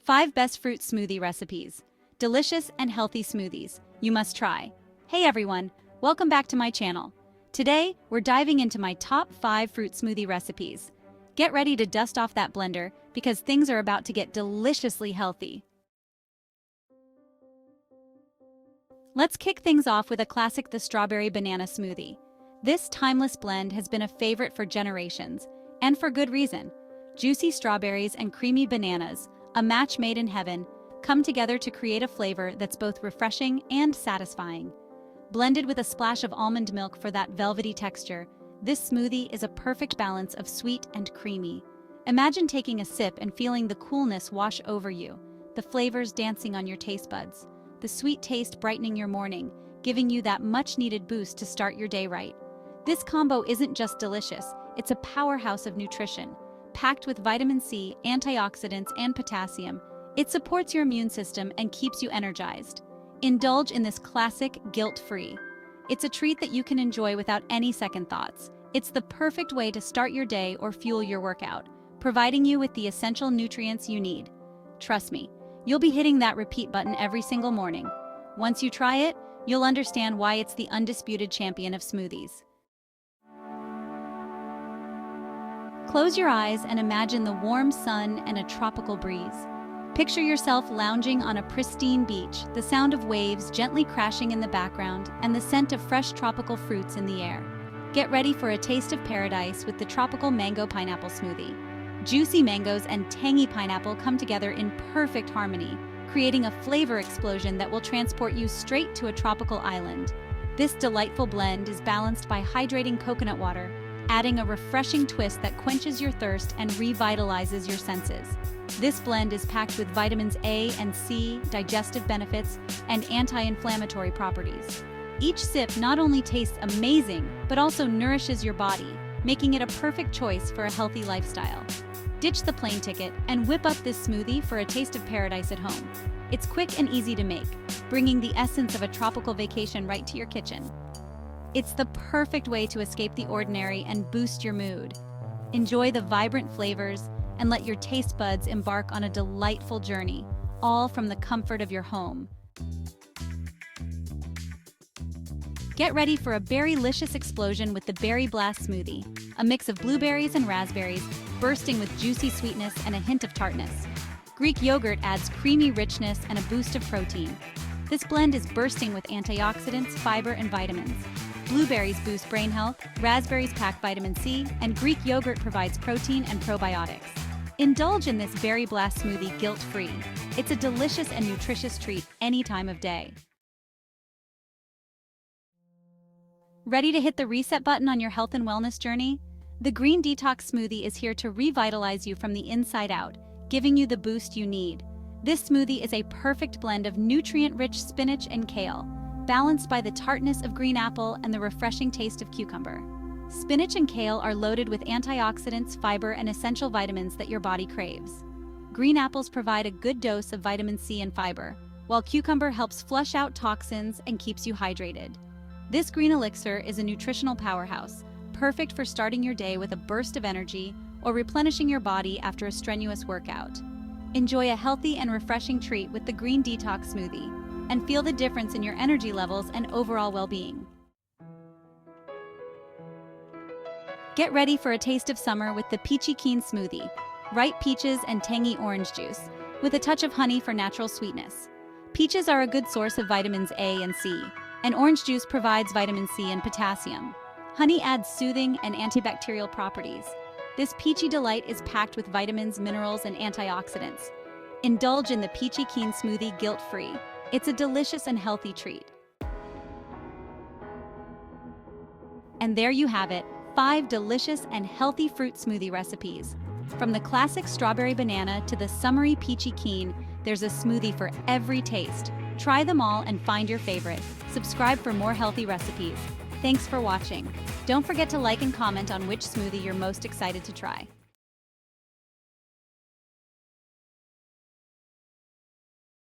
5 best fruit smoothie recipes. Delicious and healthy smoothies you must try. Hey everyone, welcome back to my channel. Today, we're diving into my top 5 fruit smoothie recipes. Get ready to dust off that blender because things are about to get deliciously healthy. Let's kick things off with a classic, the strawberry banana smoothie. This timeless blend has been a favorite for generations, and for good reason. Juicy strawberries and creamy bananas, a match made in heaven, come together to create a flavor that's both refreshing and satisfying. Blended with a splash of almond milk for that velvety texture, this smoothie is a perfect balance of sweet and creamy. Imagine taking a sip and feeling the coolness wash over you, the flavors dancing on your taste buds, the sweet taste brightening your morning, giving you that much-needed boost to start your day right. This combo isn't just delicious, it's a powerhouse of nutrition. Packed with vitamin C, antioxidants, and potassium, it supports your immune system and keeps you energized. Indulge in this classic guilt-free. It's a treat that you can enjoy without any second thoughts. It's the perfect way to start your day or fuel your workout, providing you with the essential nutrients you need. Trust me, you'll be hitting that repeat button every single morning. Once you try it, you'll understand why it's the undisputed champion of smoothies. Close your eyes and imagine the warm sun and a tropical breeze. Picture yourself lounging on a pristine beach, the sound of waves gently crashing in the background, and the scent of fresh tropical fruits in the air. Get ready for a taste of paradise with the tropical mango pineapple smoothie. Juicy mangoes and tangy pineapple come together in perfect harmony, creating a flavor explosion that will transport you straight to a tropical island. This delightful blend is balanced by hydrating coconut water, adding a refreshing twist that quenches your thirst and revitalizes your senses. This blend is packed with vitamins A and C, digestive benefits, and anti-inflammatory properties. Each sip not only tastes amazing, but also nourishes your body, making it a perfect choice for a healthy lifestyle. Ditch the plane ticket and whip up this smoothie for a taste of paradise at home. It's quick and easy to make, bringing the essence of a tropical vacation right to your kitchen. It's the perfect way to escape the ordinary and boost your mood. Enjoy the vibrant flavors and let your taste buds embark on a delightful journey, all from the comfort of your home. Get ready for a berry-licious explosion with the Berry Blast Smoothie, a mix of blueberries and raspberries, bursting with juicy sweetness and a hint of tartness. Greek yogurt adds creamy richness and a boost of protein. This blend is bursting with antioxidants, fiber, and vitamins. Blueberries boost brain health, raspberries pack vitamin C, and Greek yogurt provides protein and probiotics. Indulge in this Berry Blast Smoothie guilt-free. It's a delicious and nutritious treat any time of day. Ready to hit the reset button on your health and wellness journey? The Green Detox Smoothie is here to revitalize you from the inside out, giving you the boost you need. This smoothie is a perfect blend of nutrient-rich spinach and kale, balanced by the tartness of green apple and the refreshing taste of cucumber. Spinach and kale are loaded with antioxidants, fiber, and essential vitamins that your body craves. Green apples provide a good dose of vitamin C and fiber, while cucumber helps flush out toxins and keeps you hydrated. This green elixir is a nutritional powerhouse, perfect for starting your day with a burst of energy or replenishing your body after a strenuous workout. Enjoy a healthy and refreshing treat with the Green Detox Smoothie, and feel the difference in your energy levels and overall well-being. Get ready for a taste of summer with the Peachy Keen Smoothie, ripe peaches and tangy orange juice, with a touch of honey for natural sweetness. Peaches are a good source of vitamins A and C, and orange juice provides vitamin C and potassium. Honey adds soothing and antibacterial properties. This peachy delight is packed with vitamins, minerals, and antioxidants. Indulge in the Peachy Keen Smoothie guilt-free. It's a delicious and healthy treat. And there you have it, 5 delicious and healthy fruit smoothie recipes. From the classic strawberry banana to the summery peachy keen, there's a smoothie for every taste. Try them all and find your favorite. Subscribe for more healthy recipes. Thanks for watching. Don't forget to like and comment on which smoothie you're most excited to try.